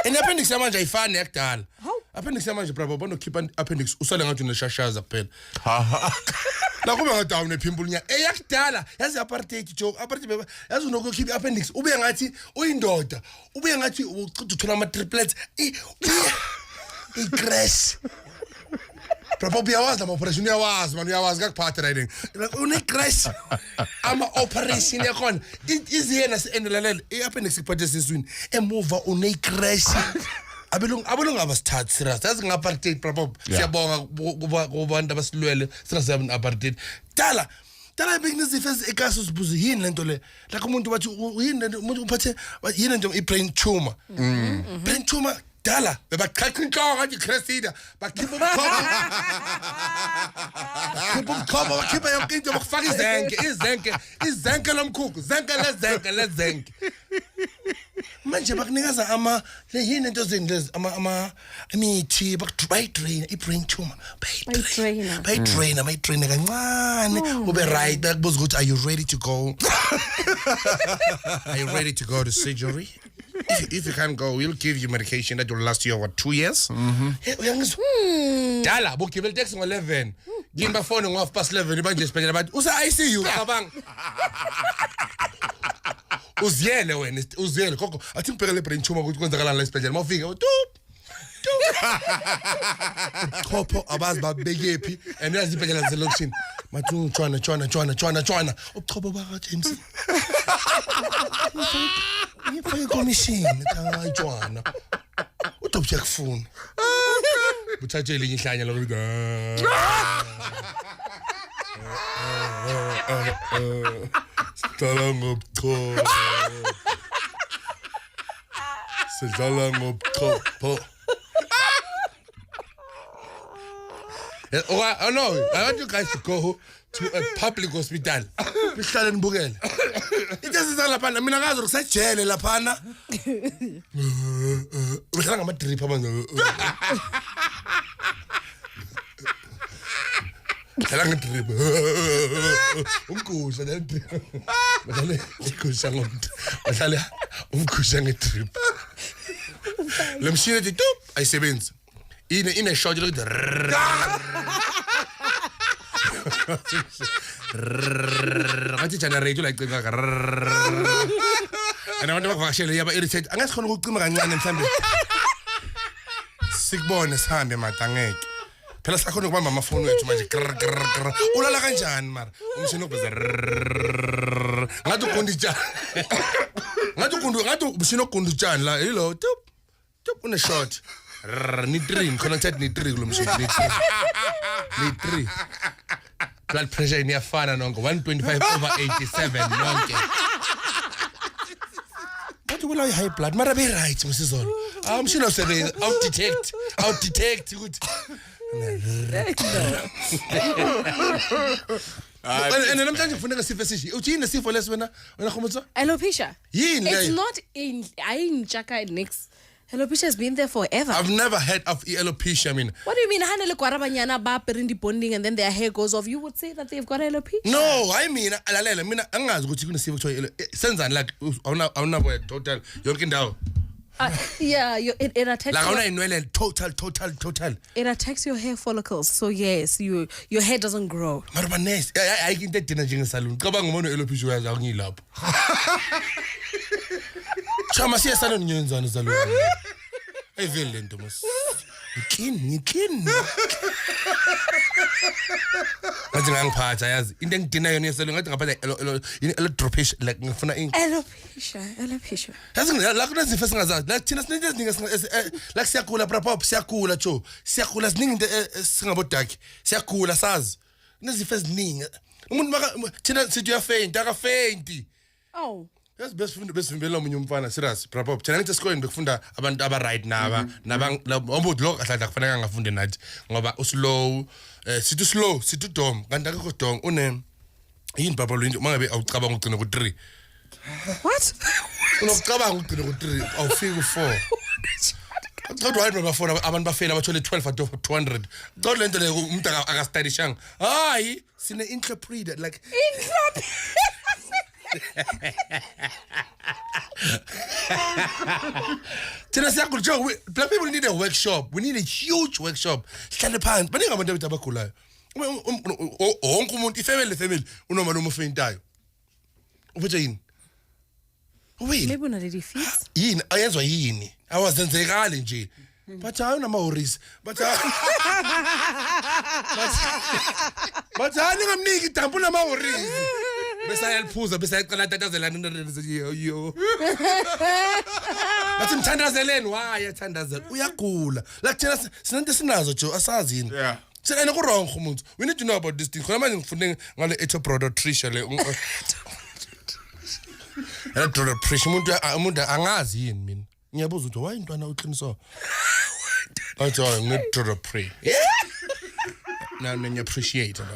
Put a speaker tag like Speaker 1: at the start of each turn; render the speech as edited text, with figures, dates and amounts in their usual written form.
Speaker 1: and appendix yamanje ayifani yakudala appendix yamanje bravo banokhipha appendix usale ngathi uneshashaza kuphela la kube ngadown nepimple nya eyakudala yazi apartheid joke apartheid yazi unokukhipha appendix ube ngathi uyindoda ube ngathi uqeda uthola ama triplets crash bravo uyawazi ama operation uyawazi man uyawazi kakuphatha riding une crash ama operation yakhona iziyena siendelalela iappendix ikuphathe siswini emuva une crash abelungu abasithatha serious yazi ngapartheid bravo siyabonga kubantu abasilwele singasabi apartheid dala ibinizifo ezikaso sibuze yini lento le la umuntu bathi yini lento umuntu uphathe yini lento ibrain tumor brain tumor dala bebaqhaqa inhloko ngathi Cressida bakhipha umkhomba bakhipha yonke into bakufaka izenke lomkhukhu zenke lezenke manje bakunikeza ama le yini into zindlezi ama imithi bayidrain ibrain tumor bayidrain kancane ube right bakubuza ukuthi are you ready to go to surgery? If you can't go, we'll give you medication that will last you over 2 years. Dala, book you text 11. Give my phone off past 11. Ibanje esibhedlela bathi usa ICU cabanga. Uziyele wena, uziyele gogo. Athi ngibhekele brain tumor ukuthi kwenzakala la esibhedlela. Mawufika tup. Khopho abazi babekephi and yazibhedlela zelokishini. Mathu tshwana. Ubuchopho baka James. Ngifike komishini kangayitshwana udobje kufuna uthathe elinye ihlanya lokuthi sidlala ngobuchopho oh no, I want you guys to go to a public hospital. Bihlale nibukele. Itesisa lapha mina ngazi ukusejele lapha. Uhlala ngama drip abantu. Hlala ngedrip. Umkhusha le drip. Badale ikhusha ngomuntu. Badale umkhusha ngedrip. Lemshini ethi tup ayisebenzi. Ine shot lokuthi ngathi generator like and abantu bakuvakashele yaba irritate angasikhona ukucima kancane mhlambe sikubone sihambe madangeke phela sakhona ukubamba amafoni wethu manje ulala kanjani mara umshini obeza ngathi ukunditshana ngathi umshini okundutshana la yilo tup une shot ni 3 connected ni 3 kulo mshini ni 3 blood pressure iyafana nonke 125/87 nonke bathi kula high blood mara be right msizolo mshini usebenza out detect ukuthi and namhlanje kufuneka sifo esishi uthini sifo lesi wena khomotso
Speaker 2: alopecia
Speaker 1: yini
Speaker 2: it's not in ayinjaka next alopecia has been there forever.
Speaker 1: I've never heard of alopecia. I mean,
Speaker 2: what do you mean? Hanele kwarabanyana ba perindi bonding and then their hair goes off. You would say that they've got alopecia?
Speaker 1: No, I mean, alalela mina angazi ukuthi kunesifo kuthiwa senzani like awunabo total yonke indawo.
Speaker 2: Yeah, it attacks.
Speaker 1: Like awuna inwele total.
Speaker 2: It attacks your hair follicles. So yes, your hair doesn't grow.
Speaker 1: Maraba nice. Ayike into edina njenge salon. Cabanga umuntu alopecia uyazi akungilapho. Chama siya salon nyenzana salon. Evil lento mos. Ngikini. Ngathi ngangiphatha yazi into engidina yona yesalon ngathi ngaphatha electropecia like ngifuna
Speaker 2: alopecia.
Speaker 1: Yazi la kunezifo singazazi. La thina sinento eziningi like siyagula brapop siyagula jo. Siyagula siningi into singabodaki. Siyagula sazi. Kunezifo eziningi. Umuntu maka thina sithi uyafaint akafainti.
Speaker 2: Oh.
Speaker 1: Yes, besivimbela umunye umfana serious brapop thina ngithi esikoleni bekufunda abantu aba right naba ombuthi lo ahlala kufanele angafunde nathi ngoba uslow sithi dom kanti akekho dom une yini baba lo into mangabe awucabanga ugcina ku3
Speaker 2: what
Speaker 1: unokucabanga ugcina ku3 awufika ku4 kodwa hayi bafona abantu bafela bathole 12 out of 200 kodwa lento le umuntu akastudishanga hayi sine interpret like Thina siyakhuluma, black people need a workshop. We need a huge workshop. Hlale phansi. Baningi abantu abagulayo. Wonke umuntu ifamily unomalume ofeyintayo. Ubethe yini? Wait.
Speaker 2: Maybe unaleli feet.
Speaker 1: Yini ayenzwa yini? Awazenzekali nje. But hayi nama worries. But ningamniki idambu nama worries. Bese ayaliphuza bese ayaqala tatazelana yo. Bathi mthandazeleni why athandazela uyagula. Like thina sinento sinazo jo asazi yini.
Speaker 3: Yeah.
Speaker 1: Sena ku wrong umuntu. We need to know about this thing. Khona manje ngifunde ngale etoprodotricia le. Etoprodotricia umuntu angazi yini mina. Ngiyabuza ukuthi why intwana uqiniso. Bathi ngidodopre. Now I appreciate it.